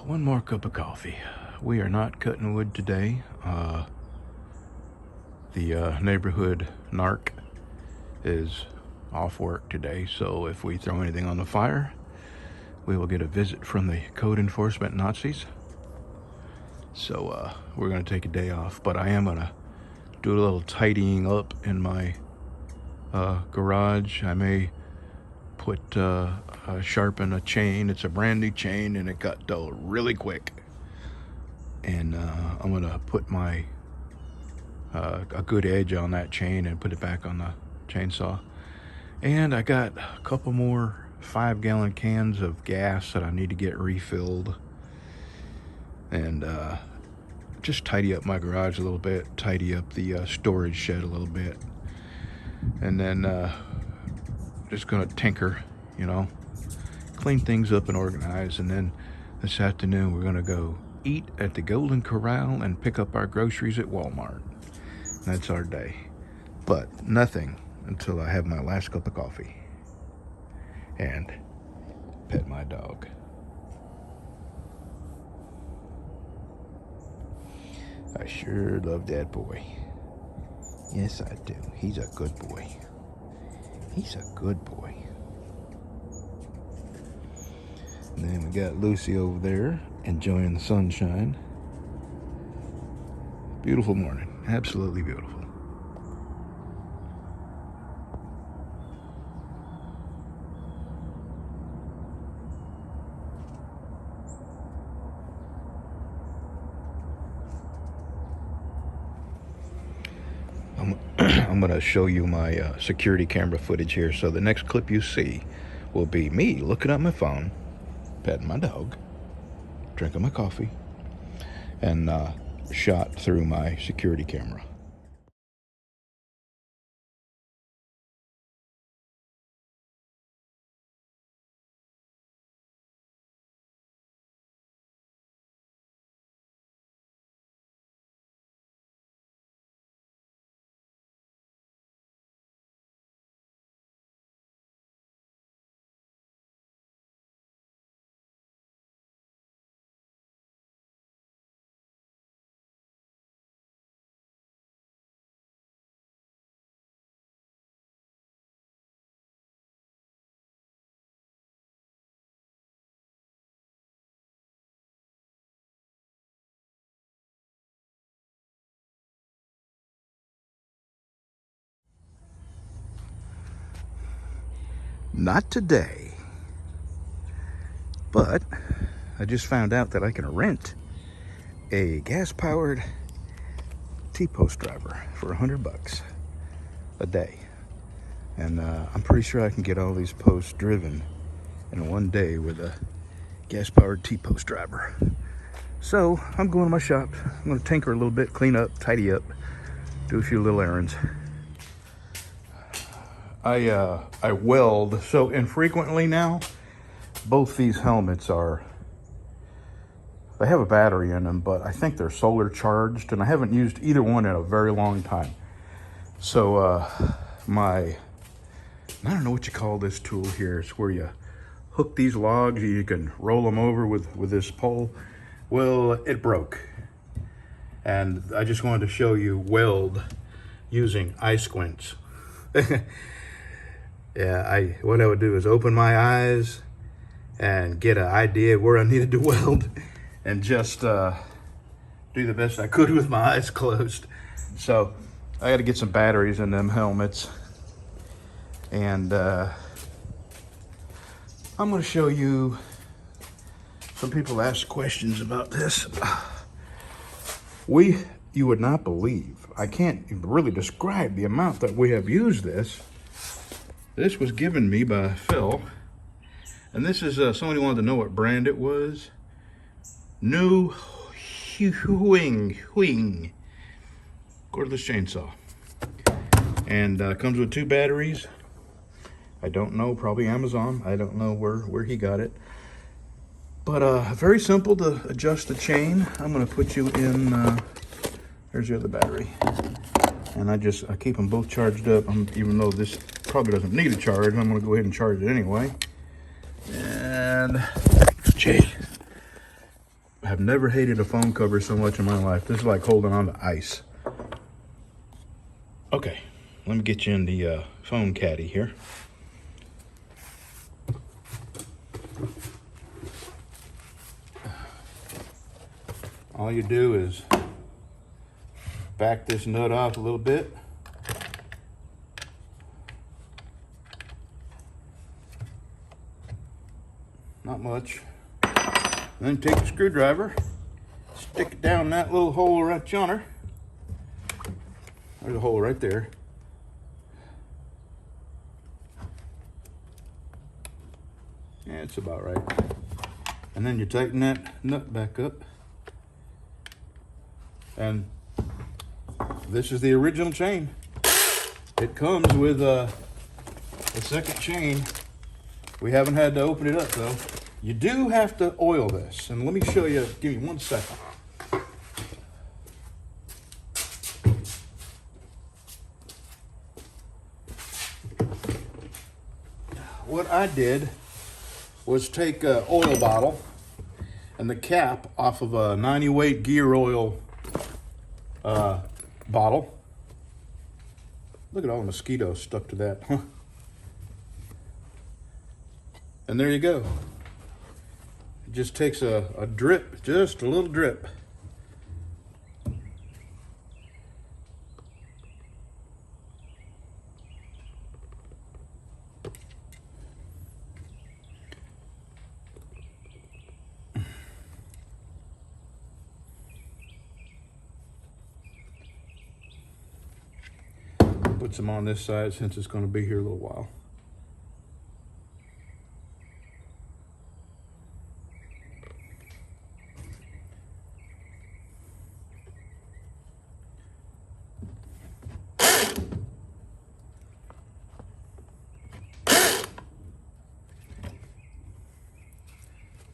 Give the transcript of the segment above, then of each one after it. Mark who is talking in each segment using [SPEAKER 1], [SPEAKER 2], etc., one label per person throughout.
[SPEAKER 1] One more cup of coffee. We are not cutting wood today. The neighborhood narc is off work today, so if we throw anything on the fire, we will get a visit from the code enforcement Nazis. So we're going to take a day off, but I am going to do a little tidying up in my garage. I may put sharpen a chain. It's a brand new chain and it got dull really quick, and I'm gonna put my a good edge on that chain and put it back on the chainsaw. And I got a couple more 5-gallon cans of gas that I need to get refilled, and just tidy up my garage a little bit, tidy up the storage shed a little bit, and then just gonna tinker, clean things up and organize. And then this afternoon we're gonna go eat at the Golden Corral and pick up our groceries at Walmart. That's our day, but nothing until I have my last cup of coffee and pet my dog. I sure love that boy. Yes, I do. He's a good boy. He's a good boy. And then we got Lucy over there enjoying the sunshine. Beautiful morning. Absolutely beautiful. I'm going to show you my security camera footage here. So the next clip you see will be me looking at my phone, petting my dog, drinking my coffee, and shot through my security camera. Not today, but I just found out that I can rent a gas-powered T-post driver for $100 a day, and I'm pretty sure I can get all these posts driven in one day with a gas-powered T-post driver. So I'm going to my shop. I'm going to tinker a little bit, clean up, tidy up, do a few little errands. I weld so infrequently now. Both these helmets they have a battery in them, but I think they're solar charged, and I haven't used either one in a very long time. So I don't know what you call this tool here. It's where you hook these logs, you can roll them over with this pole. Well, it broke, and I just wanted to show you weld using eye squints. Yeah, what I would do is open my eyes and get an idea of where I needed to weld, and just do the best I could with my eyes closed. So I got to get some batteries in them helmets, and I'm going to show you. Some people ask questions about this. You would not believe, I can't really describe the amount that we have used this. This was given me by Phil, and this is somebody wanted to know what brand it was. New Huing cordless chainsaw, and comes with 2 batteries. I don't know, probably Amazon. I don't know where he got it, but very simple to adjust the chain. I'm going to put you in. There's the other battery. And I keep them both charged up. Even though this probably doesn't need a charge, I'm gonna go ahead and charge it anyway. And Jay, have never hated a phone cover so much in my life. This is like holding on to ice. Okay, let me get you in the phone caddy here. All you do is back this nut off a little bit. Not much. Then take a screwdriver, stick it down that little hole right yonder. There's a hole right there. Yeah, it's about right. And then you tighten that nut back up. And this is the original chain. It comes with a second chain. We haven't had to open it up though. You do have to oil this. And let me show you, give me 1 second. What I did was take an oil bottle and the cap off of a 90 weight gear oil bottle. Look at all the mosquitoes stuck to that, huh? And there you go. It just takes a drip, just a little drip. Put some on this side since it's going to be here a little while.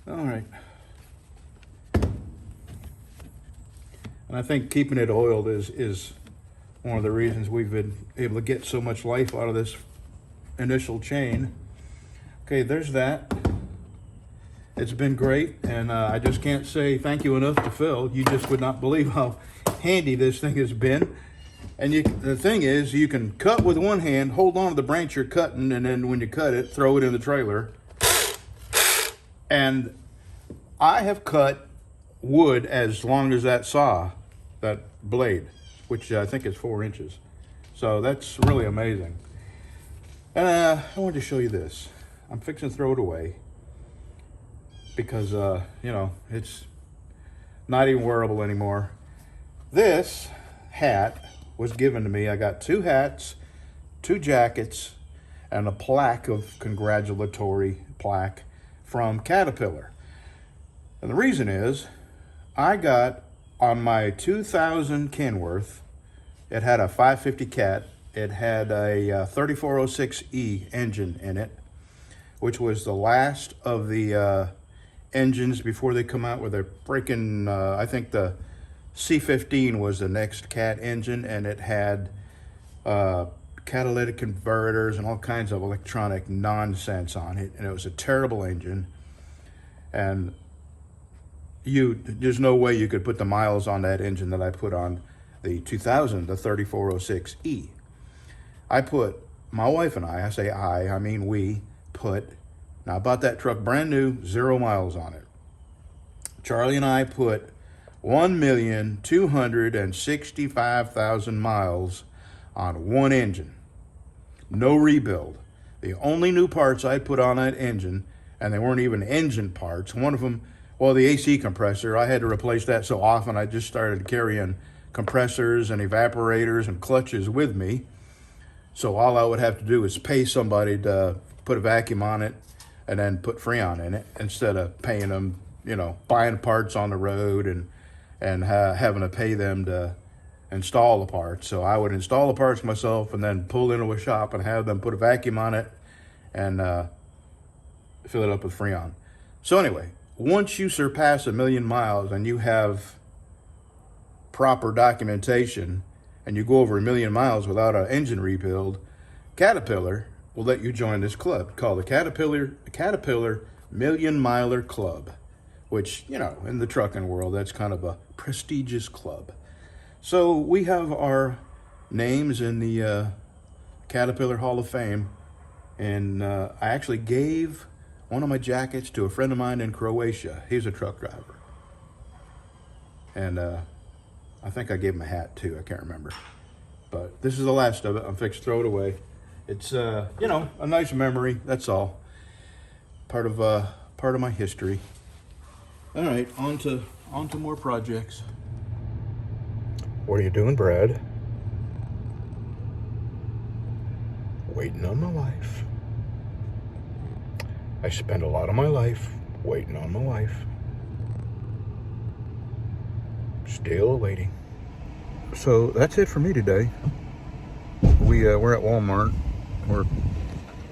[SPEAKER 1] All right. And I think keeping it oiled is one of the reasons we've been able to get so much life out of this initial chain. Okay, there's that. It's been great, and I just can't say thank you enough to Phil. You just would not believe how handy this thing has been. And the thing is, you can cut with one hand, hold on to the branch you're cutting, and then when you cut it, throw it in the trailer. And I have cut wood as long as that saw, that blade, which I think is 4 inches. So that's really amazing. And I wanted to show you this. I'm fixing to throw it away because, you know, it's not even wearable anymore. This hat was given to me. I got 2 hats, 2 jackets, and a plaque of congratulatory plaque from Caterpillar. And the reason is I got on my 2000 Kenworth, it had a 550 Cat. It had a 3406E engine in it, which was the last of the engines before they come out with a freaking, I think the C15 was the next Cat engine, and it had catalytic converters and all kinds of electronic nonsense on it, and it was a terrible engine. And there's no way you could put the miles on that engine that I put on the 2000, the 3406E. My wife and I say I mean we now I bought that truck brand new, 0 miles on it. Charlie and I put 1,265,000 miles on one engine. No rebuild. The only new parts I put on that engine, and they weren't even engine parts, one of them, well, the AC compressor, I had to replace that so often I just started carrying compressors and evaporators and clutches with me. So all I would have to do is pay somebody to put a vacuum on it and then put Freon in it instead of paying them, you know, buying parts on the road and having to pay them to install the parts. So I would install the parts myself and then pull into a shop and have them put a vacuum on it and fill it up with Freon. So anyway, once you surpass 1 million miles and you have proper documentation and you go over 1 million miles without an engine rebuild, Caterpillar will let you join this club called the Caterpillar Million Miler Club. which, you know, in the trucking world, that's kind of a prestigious club. So we have our names in the Caterpillar Hall of Fame. And I actually gave one of my jackets to a friend of mine in Croatia. He's a truck driver. And I think I gave him a hat too. I can't remember. But this is the last of it. I'm fixed to throw it away. It's, you know, a nice memory. That's all. Part of my history. All right, on to more projects. What are you doing, Brad? Waiting on my wife. I spend a lot of my life waiting on my wife. Still waiting. So that's it for me today. We're at Walmart. We're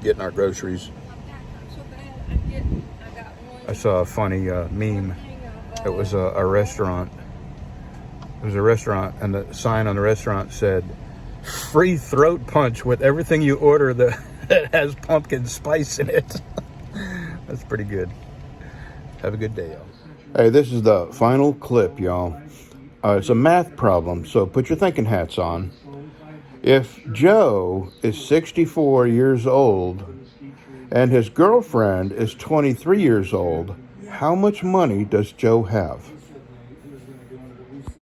[SPEAKER 1] getting our groceries. I saw a funny meme. It was a restaurant. It was a restaurant, and the sign on the restaurant said, "Free throat punch with everything you order that has pumpkin spice in it." That's pretty good. Have a good day, y'all. Hey, this is the final clip, y'all. It's a math problem, so put your thinking hats on. If Joe is 64 years old and his girlfriend is 23 years old, how much money does Joe have?